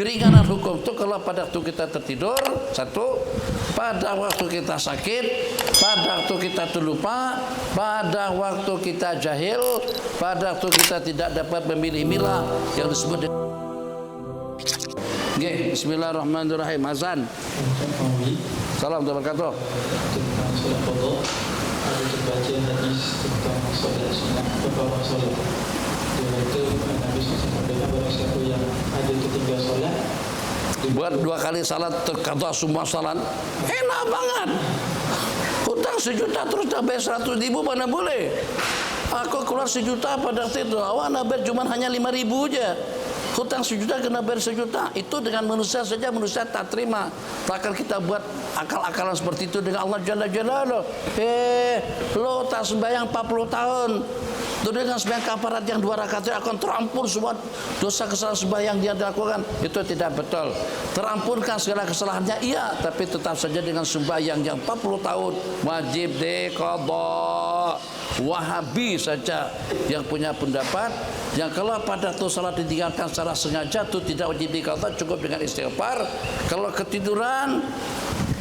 Keringanan hukum itu kalau pada waktu kita tertidur, satu, pada waktu kita sakit, pada waktu kita terlupa, pada waktu kita jahil, pada waktu kita tidak dapat memilih-milah yang disebut dengan Bismillahirrahmanirrahim. Azan. Salam wabarakatuh. Tentang solat qadha, ada terbaca hadis tentang solat sunat beberapa solat. Dia itu Nabi SAW sampaikan bahawa siapa yang ada tertinggal solat buat 2 kali salat terqadha semua salat, enak banget. Hutang 1 juta terus dah bayar 100 ribu mana boleh. Aku keluar 1 juta pada waktu itu, awak nak bayar cuma hanya 5 ribu aja. Hutang 1 juta kena bayar 1 juta. Itu dengan manusia saja manusia tak terima. Takkan kita buat akal-akalan seperti itu dengan Allah Jalla Jalaluh. Lo tak sembahyang 40 tahun. Itu dengan sembahyang kafarat yang 2 rakaat akan terampun semua dosa kesalahan sembahyang dia dilakukan. Itu tidak betul. Terampunkan segala kesalahannya iya, tapi tetap saja dengan sembahyang yang 40 tahun wajib diqadha. Wahabi saja yang punya pendapat yang kalau pada tu salat ditinggalkan secara sengaja itu tidak wajib diqadha, cukup dengan istighfar. Kalau ketiduran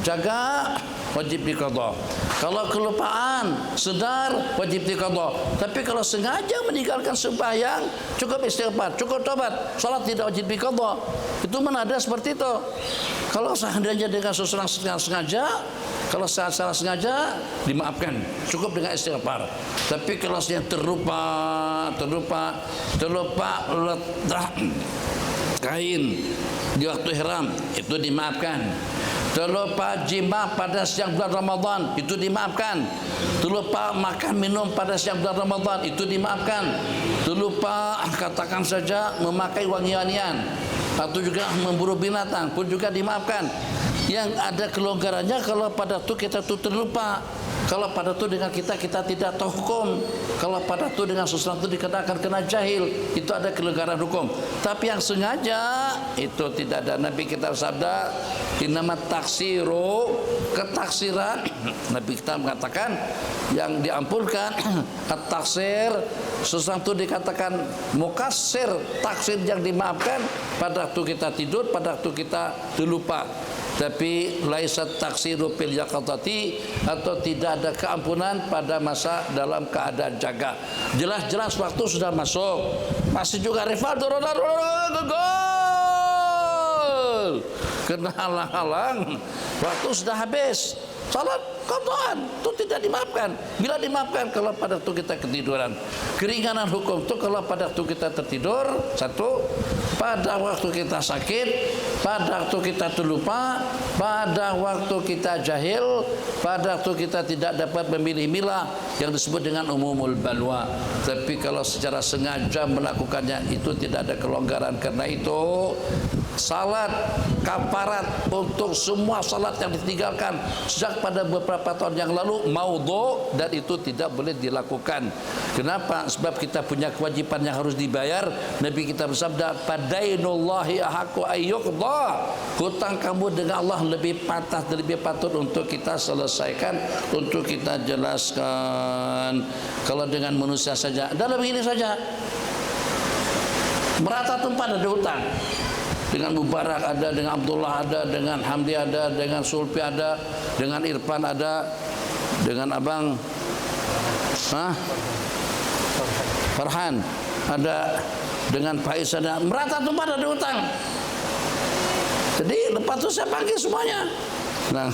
jaga wajib diqadha. Kalau kelupaan sedar wajib diqadha. Tapi kalau sengaja meninggalkan sembahyang cukup istighfar, cukup tobat. Salat tidak wajib diqadha. Itu mana ada seperti itu. Kalau seandainya dengan seseorang sengaja, kalau salah sengaja dimaafkan, cukup dengan istighfar. Tapi kalau yang terlupa letak kain di waktu ihram, itu dimaafkan. Terlupa jima pada siang bulan Ramadan, itu dimaafkan. Terlupa makan minum pada siang bulan Ramadan, itu dimaafkan. Terlupa katakan saja memakai wangi-wangian atau juga memburu binatang pun juga dimaafkan. Yang ada kelonggarannya kalau pada itu kita tuh terlupa. Kalau pada itu dengan kita tidak tahu hukum. Kalau pada itu dengan sesuatu dikatakan kena jahil, itu ada kelonggaran hukum. Tapi yang sengaja itu tidak ada. Nabi kita bersabda, innamat taksiru, ketaksiran. Nabi kita mengatakan yang diampunkan at-taksir, sesuatu dikatakan mukassir, taksir yang dimaafkan pada waktu kita tidur, pada waktu kita terlupa. Tapi laisat taksiru fil yaqatati, atau tidak ada keampunan pada masa dalam keadaan jaga. Jelas-jelas waktu sudah masuk, masih juga rival gol, kena halang-halang, waktu sudah habis. Salat qadhaan itu tidak dimaafkan. Bila dimaafkan kalau pada waktu kita ketiduran. Keringanan hukum itu kalau pada waktu kita tertidur, satu, pada waktu kita sakit, pada waktu kita terlupa, pada waktu kita jahil, pada waktu kita tidak dapat memilih-milah yang disebut dengan umumul balwa. Tapi kalau secara sengaja melakukannya itu tidak ada kelonggaran. Karena itu salat kafarat untuk semua salat yang ditinggalkan sejak pada beberapa tahun yang lalu maudhu, dan itu tidak boleh dilakukan. Kenapa? Sebab kita punya kewajiban yang harus dibayar. Nabi kita bersabda, padainullahi ahaqqu ayyuqdha. Hutang kamu dengan Allah lebih pantas, lebih patut untuk kita selesaikan, untuk kita jelaskan. Kalau dengan manusia saja, dalam begini saja, merata tempat ada hutang. Dengan Mubarak ada, dengan Abdullah ada, dengan Hamdi ada, dengan Sulpi ada, dengan Irfan ada, dengan Abang Farhan ada, dengan Faiz ada. Merata tempat ada hutang. Jadi lepas itu saya panggil semuanya. Nah,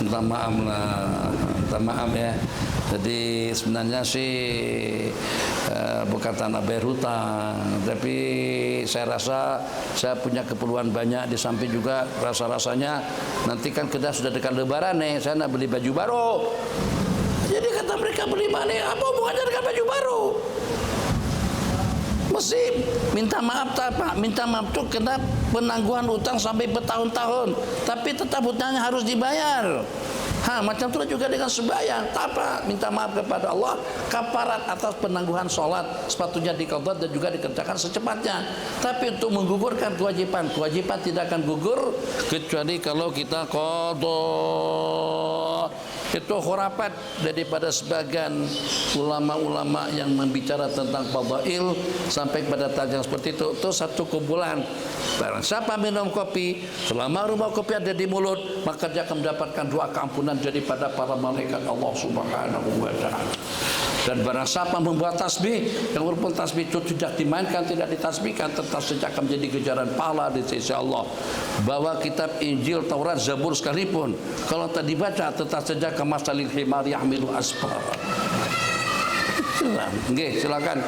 minta maaf lah, minta maaf ya. Jadi sebenarnya sih bukan tanah bayar hutang, tapi saya rasa saya punya keperluan banyak. Di samping juga rasa-rasanya nanti kan kita sudah dekat Lebaran nih, saya nak beli baju baru. Jadi kata mereka, beli mana? Apa hubungannya dengan baju baru? Mesti minta maaf tak Pak? Minta maaf tuh kena penangguhan hutang sampai bertahun-tahun, tapi tetap hutangnya harus dibayar. Macam itulah juga dengan sembahyang. Apa? Minta maaf kepada Allah, kafarat atas penangguhan sholat sepatutnya diqadha dan juga dikerjakan secepatnya. Tapi untuk menggugurkan kewajiban tidak akan gugur kecuali kalau kita qadha. Itu khurafat daripada sebagian ulama-ulama yang membicara tentang fadail sampai pada tajam seperti itu. Itu satu kumpulan. Barang siapa minum kopi selama aroma kopi ada di mulut, maka dia akan mendapatkan doa keampunan daripada para malaikat Allah Subhanahu wa taala. Dan barang siapa membuat tasbih, yang walaupun tasbih itu tidak dimainkan, tidak ditasbihkan, tetap saja akan menjadi kejaran pahala di sisi Allah. Bawa kitab Injil, Taurat, Zabur sekalipun, kalau tak dibaca, tetap saja kamasalil himar yahmilu asfar. Silakan.